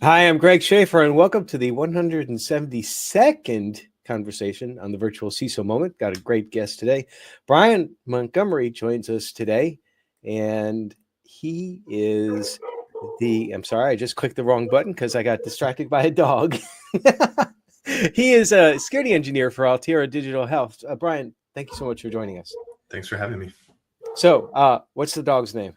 Hi, I'm Greg Schaefer, and welcome to the 172nd conversation on the virtual CISO moment. Got a great guest today. Brian Montgomery joins us today, and he is I'm sorry, I just clicked the wrong button because I got distracted by a dog. He is a security engineer for Altera Digital Health. Brian, thank you so much for joining us. Thanks for having me. So, what's the dog's name?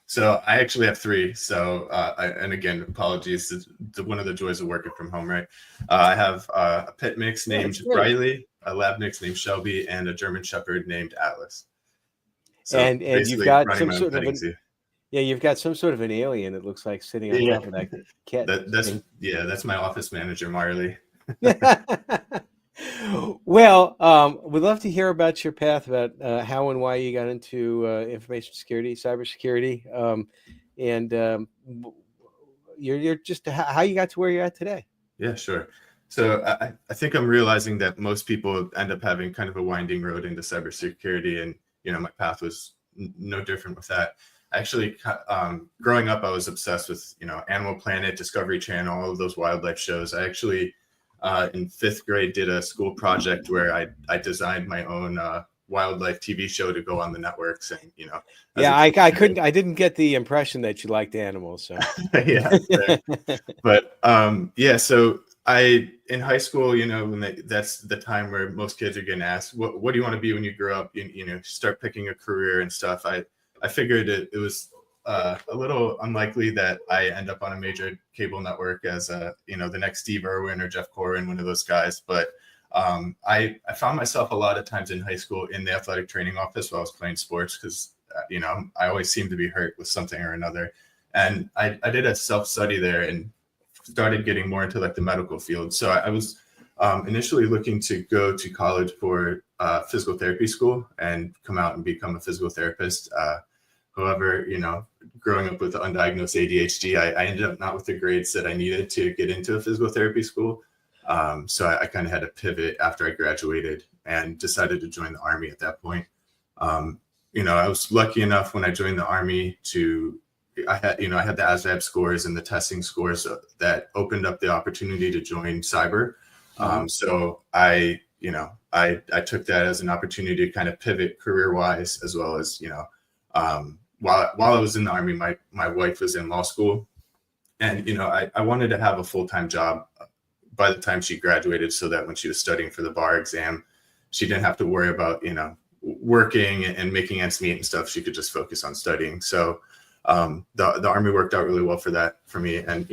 So I actually have three. So, and again, apologies. It's one of the joys of working from home, right? I have a pet mix named Riley, a lab mix named Shelby, and a German Shepherd named Atlas. So and you've got some sort of you've got some sort of an alien, it looks like, sitting on top of that cat. That's my office manager, Marley. Well, we'd love to hear about your path, about how and why you got into information security, cybersecurity, and you're just how you got to where you're at today. Yeah, sure. So I think I'm realizing that most people end up having kind of a winding road into cybersecurity, and my path was no different with that. Actually, growing up, I was obsessed with Animal Planet, Discovery Channel, all of those wildlife shows. I actually in 5th grade did a school project where I designed my own wildlife TV show to go on the networks, and I didn't get the impression that you liked animals. So yeah, but so I in high school, that's the time where most kids are getting asked, what do you want to be when you grow up? Start picking a career and stuff. I figured it was a little unlikely that I end up on a major cable network as the next Steve Irwin or Jeff Corwin, one of those guys. But I found myself a lot of times in high school in the athletic training office while I was playing sports, because I always seemed to be hurt with something or another. And I did a self-study there and started getting more into like the medical field. So I was initially looking to go to college for physical therapy school and come out and become a physical therapist. However, growing up with undiagnosed ADHD, I ended up not with the grades that I needed to get into a physical therapy school. So I kind of had to pivot after I graduated and decided to join the Army at that point. I was lucky enough when I joined the Army I had the ASVAB scores and the testing scores that opened up the opportunity to join cyber. So I took that as an opportunity to kind of pivot career-wise, as well as, while I was in the Army, my wife was in law school, and I wanted to have a full-time job by the time she graduated, so that when she was studying for the bar exam, she didn't have to worry about working and making ends meet and stuff. She could just focus on studying. So the Army worked out really well for me, and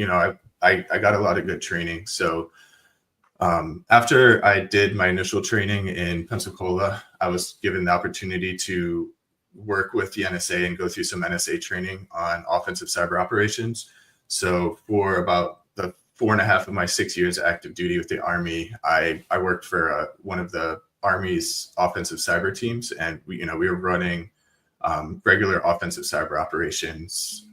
I got a lot of good training. So after I did my initial training in Pensacola, I was given the opportunity to work with the NSA and go through some NSA training on offensive cyber operations. So for about the 4.5 of my 6 years active duty with the Army, I worked for one of the Army's offensive cyber teams, and we were running regular offensive cyber operations,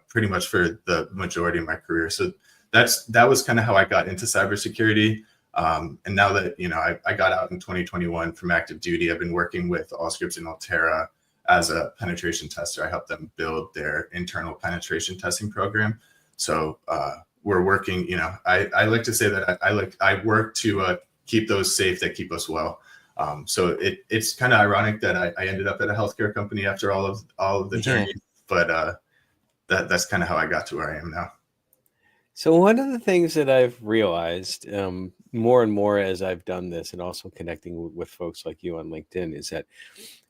pretty much for the majority of my career. So that was kind of how I got into cybersecurity. And now that, I got out in 2021 from active duty, I've been working with Allscripts and Altera as a penetration tester. I helped them build their internal penetration testing program. So we're working, I like to say that I work to keep those safe that keep us well. So it's kind of ironic that I ended up at a healthcare company after all of the journey, but that's kind of how I got to where I am now. So one of the things that I've realized more and more as I've done this, and also connecting with folks like you on LinkedIn, is that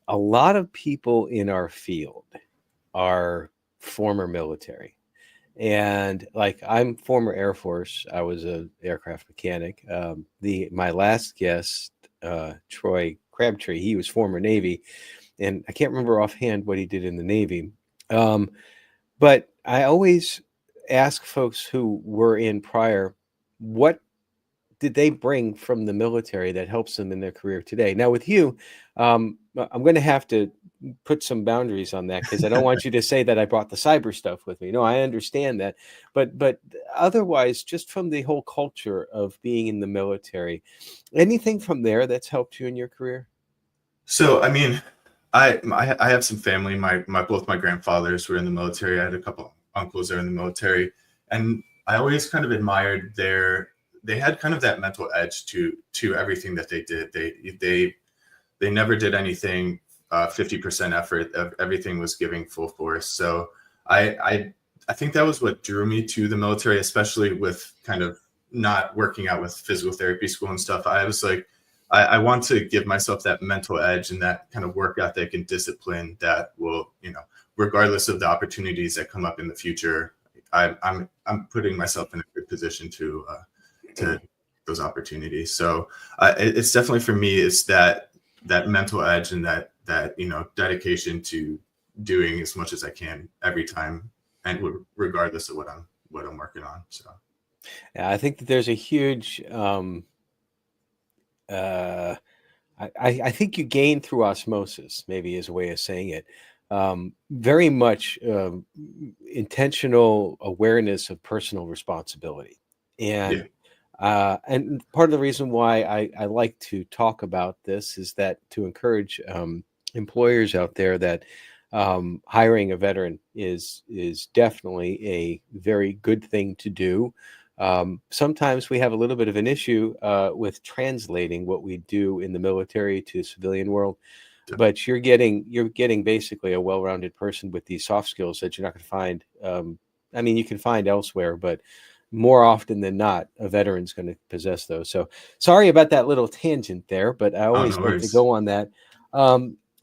a lot of people in our field are former military. And like, I'm former Air Force. I was an aircraft mechanic. My last guest, Troy Crabtree, he was former Navy, and I can't remember offhand what he did in the Navy. But I always ask folks who were in prior, what did they bring from the military that helps them in their career today? Now with you, I'm going to have to put some boundaries on that, because I don't want you to say that I brought the cyber stuff with me. No, I understand that. But otherwise, just from the whole culture of being in the military, anything from there that's helped you in your career? So, I mean, I have some family. Both my grandfathers were in the military. I had a couple uncles that are in the military, and I always kind of admired they had kind of that mental edge to everything that they did. They never did anything 50% effort. Everything was giving full force. So I think that was what drew me to the military, especially with kind of not working out with physical therapy school and stuff. I was like, I want to give myself that mental edge and that kind of work ethic and discipline that will, regardless of the opportunities that come up in the future, I'm putting myself in a good position to those opportunities. So it's definitely for me, it's that mental edge and that dedication to doing as much as I can every time, and regardless of what I'm working on. So yeah, I think that there's a huge I think you gain through osmosis, maybe is a way of saying it. Very much intentional awareness of personal responsibility. And and part of the reason why I like to talk about this is that to encourage employers out there that hiring a veteran is definitely a very good thing to do. Sometimes we have a little bit of an issue with translating what we do in the military to civilian world, but you're getting basically a well-rounded person with these soft skills that you're not going to find. I mean, you can find elsewhere, but more often than not, a veteran's going to possess those. So sorry about that little tangent there, but I always like to go on that.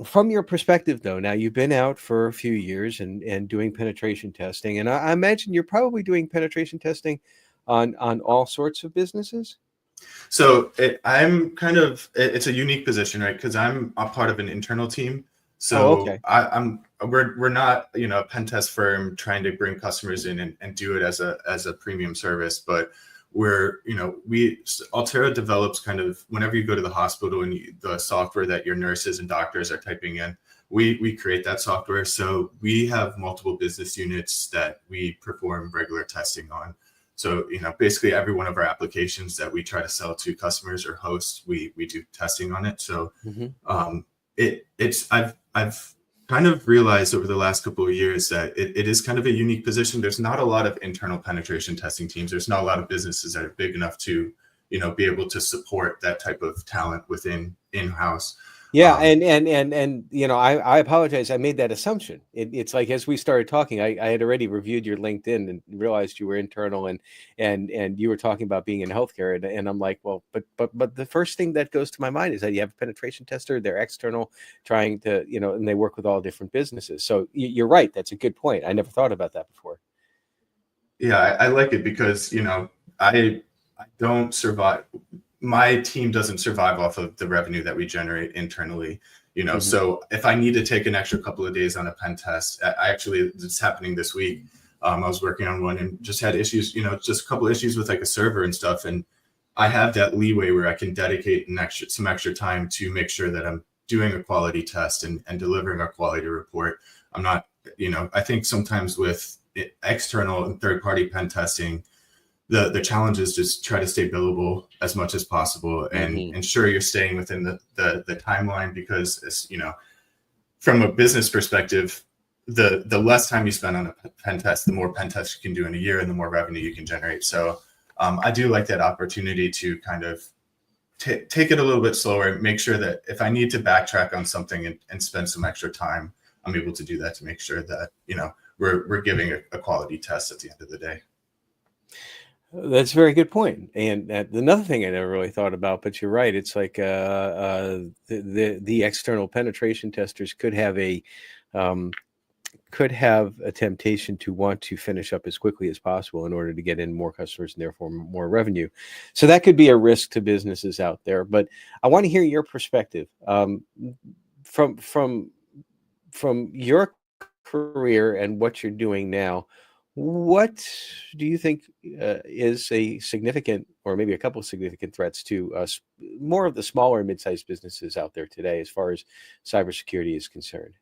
From your perspective, though, now you've been out for a few years and doing penetration testing, and I imagine you're probably doing penetration testing on all sorts of businesses. So it's a unique position, right? Because I'm a part of an internal team. So okay. we're not, a pen test firm trying to bring customers in and do it as a premium service, but Altera develops kind of whenever you go to the hospital and the software that your nurses and doctors are typing in, we create that software. So we have multiple business units that we perform regular testing on. So, basically every one of our applications that we try to sell to customers or hosts, we do testing on it. So I've kind of realized over the last couple of years that it is kind of a unique position. There's not a lot of internal penetration testing teams. There's not a lot of businesses that are big enough to, be able to support that type of talent within in-house. Yeah, and I apologize. I made that assumption. It's like as we started talking, I had already reviewed your LinkedIn and realized you were internal and you were talking about being in healthcare, and I'm like, well, but the first thing that goes to my mind is that you have a penetration tester. They're external, trying to and they work with all different businesses. So you're right. That's a good point. I never thought about that before. Yeah, I like it because I don't survive. My team doesn't survive off of the revenue that we generate internally, So if I need to take an extra couple of days on a pen test, it's happening this week. I was working on one and just had issues, just a couple of issues with like a server and stuff. And I have that leeway where I can dedicate some extra time to make sure that I'm doing a quality test and delivering a quality report. I'm not, I think sometimes with external and third-party pen testing, the challenge is just try to stay billable as much as possible and ensure you're staying within the timeline, because it's, from a business perspective, the less time you spend on a pen test, the more pen tests you can do in a year and the more revenue you can generate. So I do like that opportunity to kind of take it a little bit slower and make sure that if I need to backtrack on something and spend some extra time, I'm able to do that to make sure that, we're giving a quality test at the end of the day. That's a very good point. And another thing I never really thought about, but you're right. It's like the external penetration testers could have a temptation to want to finish up as quickly as possible in order to get in more customers and therefore more revenue. So that could be a risk to businesses out there. But I want to hear your perspective from your career and what you're doing now. What do you think is a significant, or maybe a couple of significant threats to us, more of the smaller and mid-sized businesses out there today, as far as cybersecurity is concerned?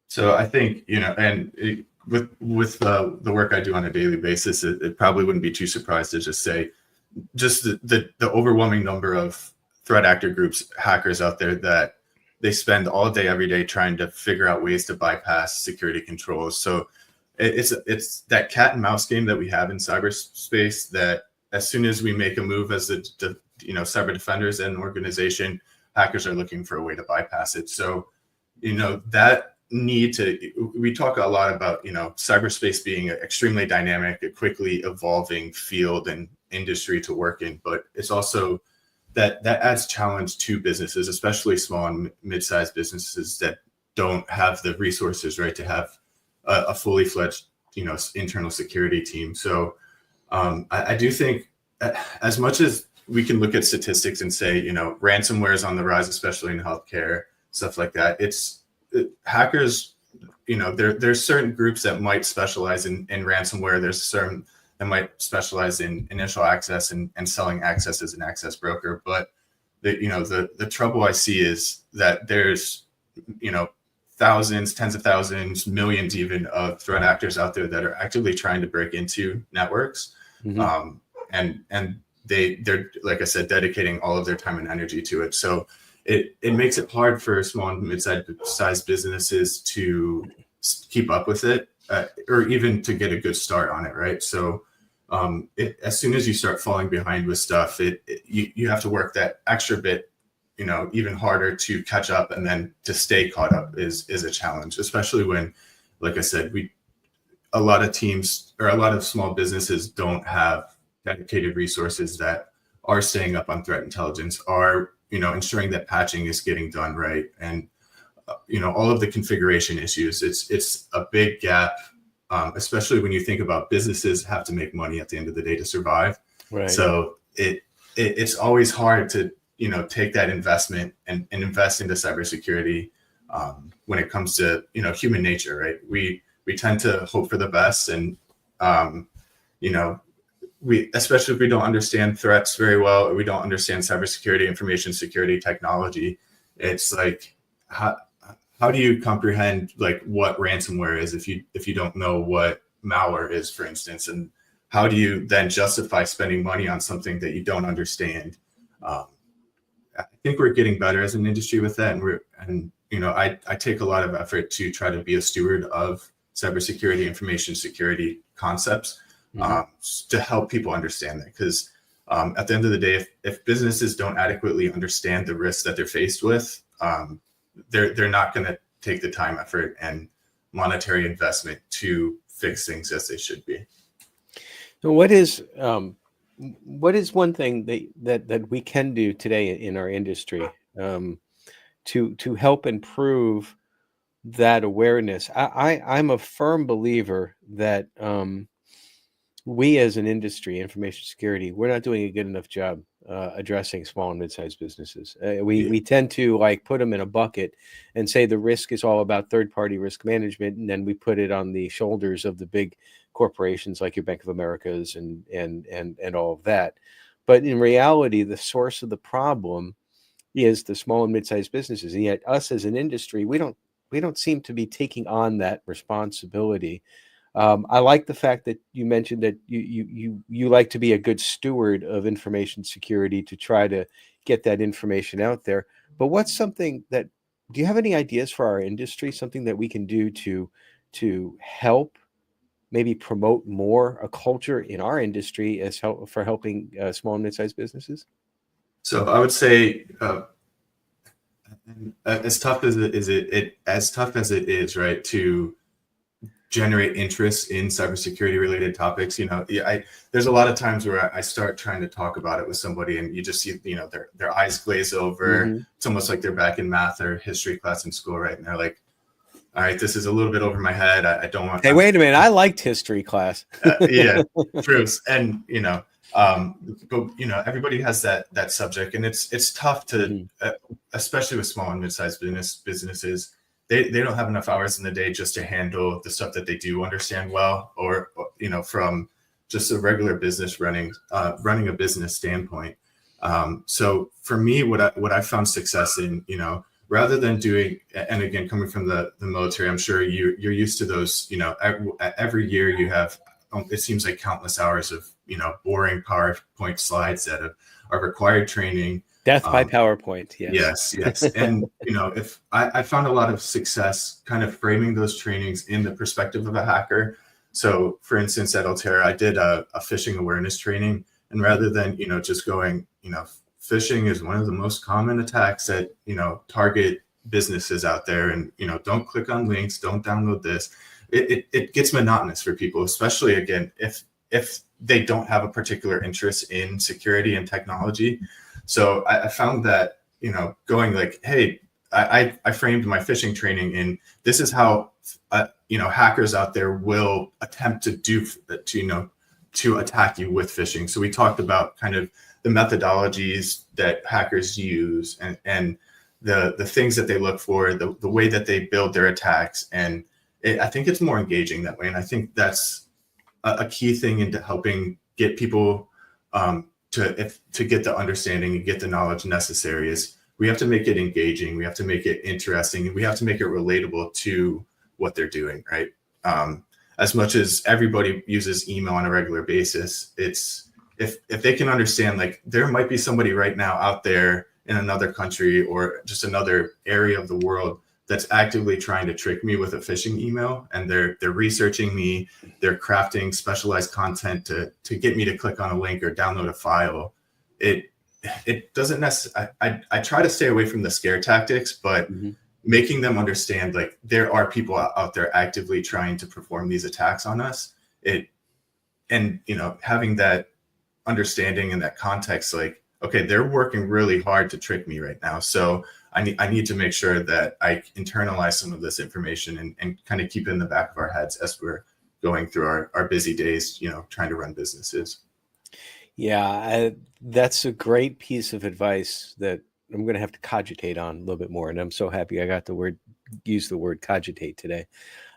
So I think, with the work I do on a daily basis, it probably wouldn't be too surprised to just say, just the overwhelming number of threat actor groups, hackers out there that they spend all day, every day trying to figure out ways to bypass security controls. So it's that cat and mouse game that we have in cyberspace, that as soon as we make a move as the cyber defenders and organization, hackers are looking for a way to bypass it. So, that need to, we talk a lot about, cyberspace being an extremely dynamic, a quickly evolving field and industry to work in, but it's also that adds challenge to businesses, especially small and mid-sized businesses that don't have the resources, right, to have a fully fledged, internal security team. So I do think, as much as we can look at statistics and say, ransomware is on the rise, especially in healthcare, stuff like that. Hackers, there's certain groups that might specialize in ransomware. There's certain that might specialize in initial access and selling access as an access broker. But the trouble I see is that there's, thousands, tens of thousands, millions even of threat actors out there that are actively trying to break into networks. Mm-hmm. And they're, like I said, dedicating all of their time and energy to it. So it makes it hard for small and mid-sized businesses to keep up with it, or even to get a good start on it, right? So as soon as you start falling behind with stuff, you have to work that extra bit, even harder to catch up, and then to stay caught up is a challenge, especially when, like I said, a lot of teams or a lot of small businesses don't have dedicated resources that are staying up on threat intelligence, are ensuring that patching is getting done right, and all of the configuration issues. It's a big gap, especially when you think about businesses have to make money at the end of the day to survive. Right. So it's always hard to take that investment and invest into cybersecurity when it comes to human nature, right? We tend to hope for the best, and we, especially if we don't understand threats very well, or we don't understand cybersecurity, information security technology, it's like, how do you comprehend like what ransomware is if you don't know what malware is, for instance, and how do you then justify spending money on something that you don't understand? I think we're getting better as an industry with that, and I take a lot of effort to try to be a steward of cybersecurity, information security concepts. To help people understand that, because at the end of the day, if businesses don't adequately understand the risks that they're faced with, they're not going to take the time, effort, and monetary investment to fix things as they should be. So what is one thing that we can do today in our industry to help improve that awareness? I'm a firm believer that we as an industry, information security, we're not doing a good enough job addressing small and mid-sized businesses. We tend to like put them in a bucket and say the risk is all about third-party risk management, and then we put it on the shoulders of the big corporations like your Bank of America's and all of that. But in reality, the source of the problem is the small and mid-sized businesses, and yet us as an industry, we don't seem to be taking on that responsibility. I like the fact that you mentioned that you like to be a good steward of information security to try to get that information out there. But what's something that, do you have any ideas for our industry, something that we can do to help maybe promote more a culture in our industry for helping small and mid-sized businesses? So I would say, as tough as it is, right, to generate interest in cybersecurity related topics, there's a lot of times where I start trying to talk about it with somebody, and you just see, their eyes glaze over. Mm-hmm. It's almost like they're back in math or history class in school, right? And they're like, all right, this is a little bit over my head. I don't want. Hey, wait a minute! I liked history class. Yeah, proofs, and but everybody has that subject, and it's tough to, especially with small and mid-sized businesses. They don't have enough hours in the day just to handle the stuff that they do understand well, or from just a regular business running a business standpoint. So for me, what I found success in, rather than doing, and again, coming from the military, I'm sure you're used to those, every year you have, it seems like countless hours of, boring PowerPoint slides that are required training. Death by PowerPoint. Yes. Yes. And, if I found a lot of success kind of framing those trainings in the perspective of a hacker, So for instance, at Altera, I did a phishing awareness training, and rather than, just going, phishing is one of the most common attacks that, target businesses out there, and, don't click on links, don't download this. It gets monotonous for people, especially again, if they don't have a particular interest in security and technology. So I found that, going like, hey, I framed my phishing training in, this is how, hackers out there will attempt to attack you with phishing. So we talked about kind of the methodologies that hackers use, and the things that they look for, the way that they build their attacks. And I think it's more engaging that way. And I think that's a key thing into helping get people to get the understanding and get the knowledge necessary. Is we have to make it engaging, we have to make it interesting, and we have to make it relatable to what they're doing, right? As much as everybody uses email on a regular basis, it's if they can understand, like, there might be somebody right now out there in another country or just another area of the world that's actively trying to trick me with a phishing email, and they're researching me, they're crafting specialized content to get me to click on a link or download a file. It doesn't necessarily, I try to stay away from the scare tactics, but making them understand, like, there are people out there actively trying to perform these attacks on us. And having that understanding and that context, like, okay, they're working really hard to trick me right now. So I need to make sure that I internalize some of this information and kind of keep it in the back of our heads as we're going through our busy days, trying to run businesses. Yeah, that's a great piece of advice that I'm going to have to cogitate on a little bit more. And I'm so happy I got to use the word cogitate today.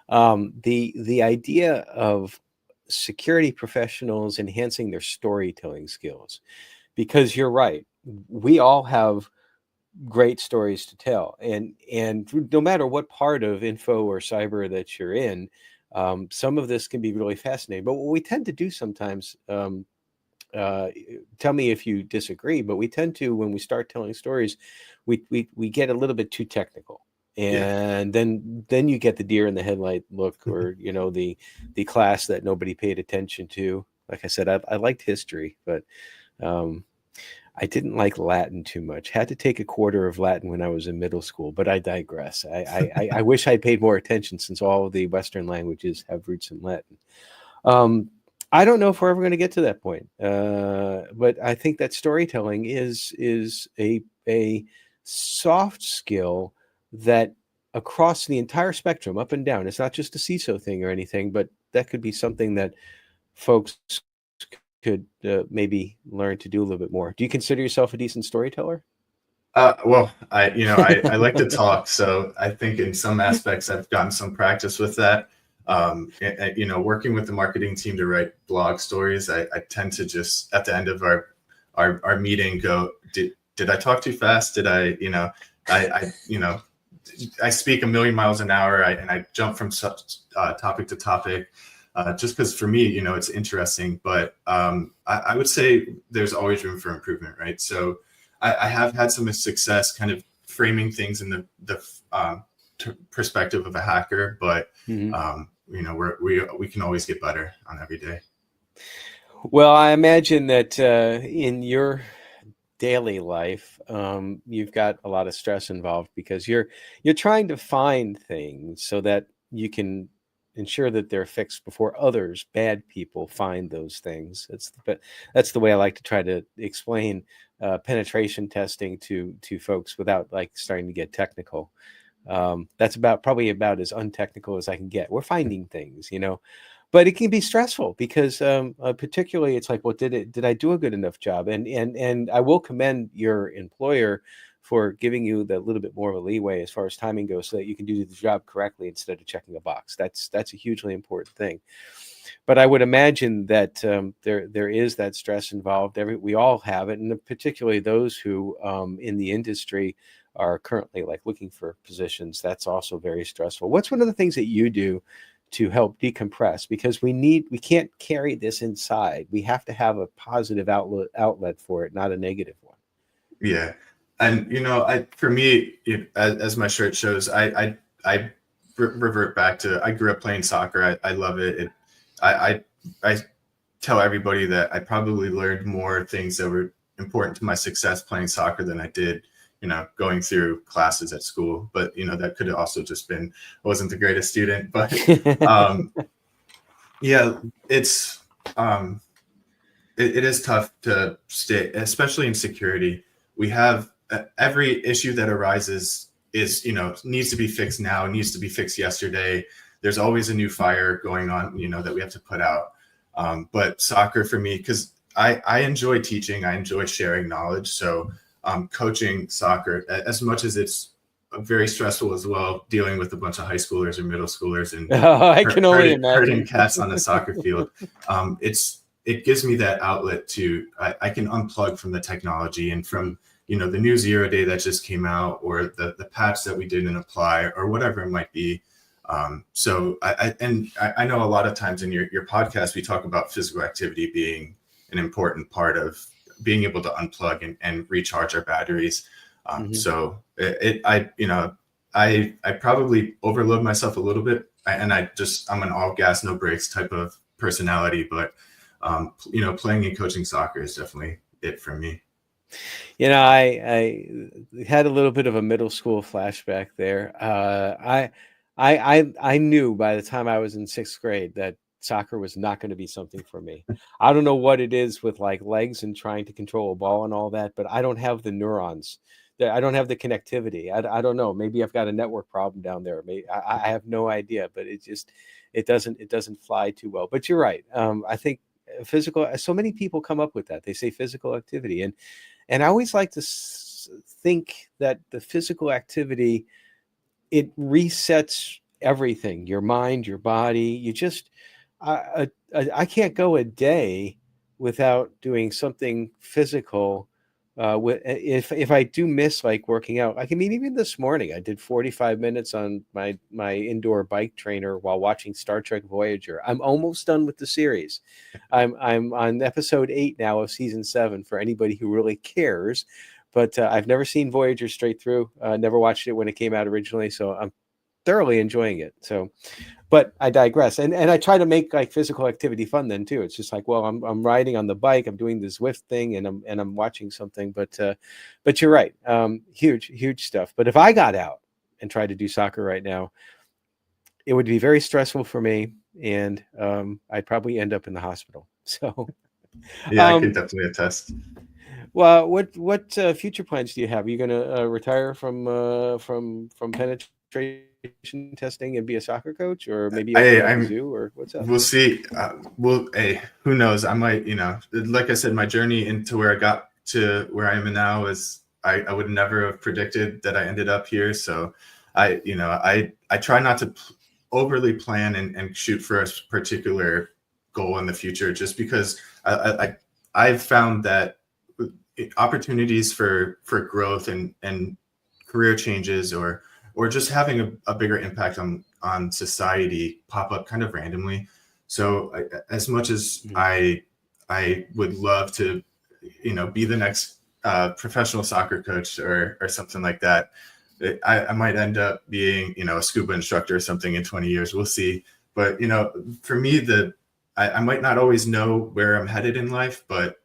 The idea of security professionals enhancing their storytelling skills, because you're right, we all have great stories to tell, and no matter what part of info or cyber that you're in, some of this can be really fascinating. But what we tend to do sometimes, tell me if you disagree, but we tend to, when we start telling stories, we get a little bit too technical, and then you get the deer in the headlight look, or the class that nobody paid attention to. Like I said, I liked history, but I didn't like Latin too much. Had to take a quarter of Latin when I was in middle school, but I digress. I wish I paid more attention, since all of the Western languages have roots in Latin. I don't know if we're ever going to get to that point, but I think that storytelling is a soft skill that across the entire spectrum, up and down. It's not just a CISO thing or anything, but that could be something that folks could maybe learn to do a little bit more. Do you consider yourself a decent storyteller? Well, I like to talk, so I think in some aspects I've gotten some practice with that. Working with the marketing team to write blog stories, I tend to just, at the end of our meeting, go, did I talk too fast? Did I speak a million miles an hour, and I jump from topic to topic, just because for me, it's interesting. But I would say there's always room for improvement, right? So I have had some success kind of framing things in the perspective of a hacker, but we can always get better on every day. Well, I imagine that in your daily life, you've got a lot of stress involved, because you're trying to find things so that you can ensure that they're fixed before others, bad people, find those things. That's the way I like to try to explain penetration testing to folks without like starting to get technical. That's probably about as untechnical as I can get. We're finding things, but it can be stressful, because particularly it's like, well, did I do a good enough job? And I will commend your employer for giving you the little bit more of a leeway as far as timing goes, so that you can do the job correctly instead of checking a box. That's a hugely important thing. But I would imagine that there is that stress involved. We all have it, and particularly those who in the industry are currently like looking for positions. That's also very stressful. What's one of the things that you do to help decompress? Because we can't carry this inside. We have to have a positive outlet for it, not a negative one. Yeah. And, for me, as my shirt shows, I revert back to, I grew up playing soccer. I love it. I tell everybody that I probably learned more things that were important to my success playing soccer than I did, going through classes at school. But, that could have also just been, I wasn't the greatest student, but yeah, it's, it is tough to stay, especially in security. We have every issue that arises is, needs to be fixed now, needs to be fixed yesterday. There's always a new fire going on, that we have to put out. But soccer for me, because I enjoy teaching, I enjoy sharing knowledge. So coaching soccer, as much as it's very stressful as well, dealing with a bunch of high schoolers or middle schoolers and I can only imagine hurting cats on the soccer field, it gives me that outlet to I can unplug from the technology and from the new 0 day that just came out, or the patch that we didn't apply, or whatever it might be. So I know a lot of times in your podcast we talk about physical activity being an important part of being able to unplug and recharge our batteries. So I probably overload myself a little bit, and I'm an all gas no brakes type of personality, but playing and coaching soccer is definitely it for me. I had a little bit of a middle school flashback there. I knew by the time I was in 6th grade that soccer was not going to be something for me. I don't know what it is with like legs and trying to control a ball and all that, but I don't have the neurons. I don't have the connectivity. I don't know. Maybe I've got a network problem down there. Maybe I have no idea, but it doesn't fly too well. But you're right. I think physical. So many people come up with that. They say physical activity, and I always like to think that the physical activity, it resets everything, your mind, your body. You just, I can't go a day without doing something physical. If I do miss like working out, I mean, even this morning, I did 45 minutes on my indoor bike trainer while watching Star Trek Voyager. I'm almost done with the series. I'm on episode 8 now of season 7 for anybody who really cares. But I've never seen Voyager straight through. Never watched it when it came out originally, so I'm thoroughly enjoying it. So, but I digress. And I try to make like physical activity fun then too. It's just like, well, I'm riding on the bike, I'm doing the Zwift thing, and I'm watching something. But you're right. Huge stuff. But if I got out and tried to do soccer right now, it would be very stressful for me, and I'd probably end up in the hospital. So yeah, I could definitely attest. Well, what future plans do you have? Are you going to retire from penetration testing and be a soccer coach, or maybe open up a zoo, or what's up? We'll see. Hey, who knows? I might, like I said, my journey into where I got to where I am now is I would never have predicted that I ended up here. So I try not to overly plan and shoot for a particular goal in the future, just because I've found that opportunities for growth and career changes or just having a bigger impact on society pop up kind of randomly. So as much as I would love to, be the next professional soccer coach or something like that, I might end up being, a scuba instructor or something in 20 years. We'll see. But, for me, I might not always know where I'm headed in life, but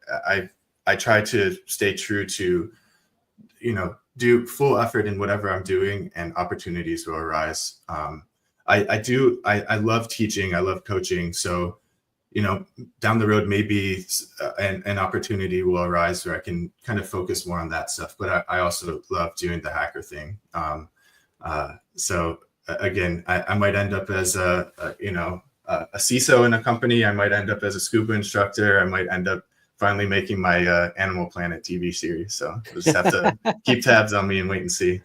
I try to stay true to, do full effort in whatever I'm doing, and opportunities will arise. I love teaching. I love coaching. So, down the road, maybe an opportunity will arise where I can kind of focus more on that stuff. But I also love doing the hacker thing. So again, I might end up as a CISO in a company. I might end up as a scuba instructor. I might end up finally making my Animal Planet TV series. So we'll just have to keep tabs on me and wait and see.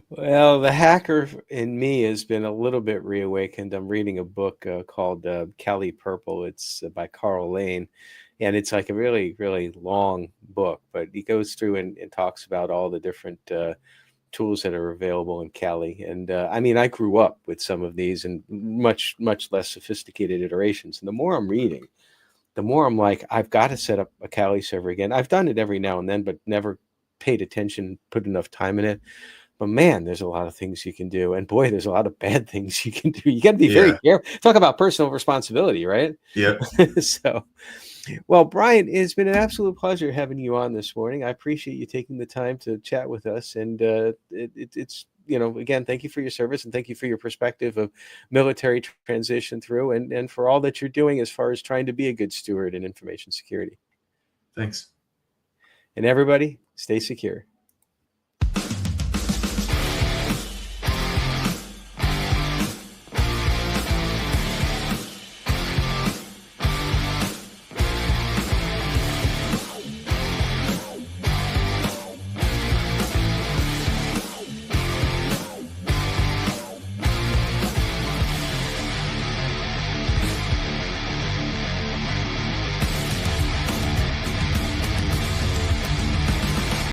Well, the hacker in me has been a little bit reawakened. I'm reading a book called Cali Purple. It's by Carl Lane, and it's like a really, really long book, but he goes through and talks about all the different tools that are available in Cali. And I mean, I grew up with some of these and much, much less sophisticated iterations. And the more I'm reading, the more I'm like, I've got to set up a Kali server again. I've done it every now and then, but never paid attention, put enough time in it. But man, there's a lot of things you can do. And boy, there's a lot of bad things you can do. You got to be very Yeah. careful. Talk about personal responsibility, right? Yep. So, well, Brian, it's been an absolute pleasure having you on this morning. I appreciate you taking the time to chat with us. And it's, again, thank you for your service and thank you for your perspective of military transition through and for all that you're doing as far as trying to be a good steward in information security. Thanks. And everybody, stay secure.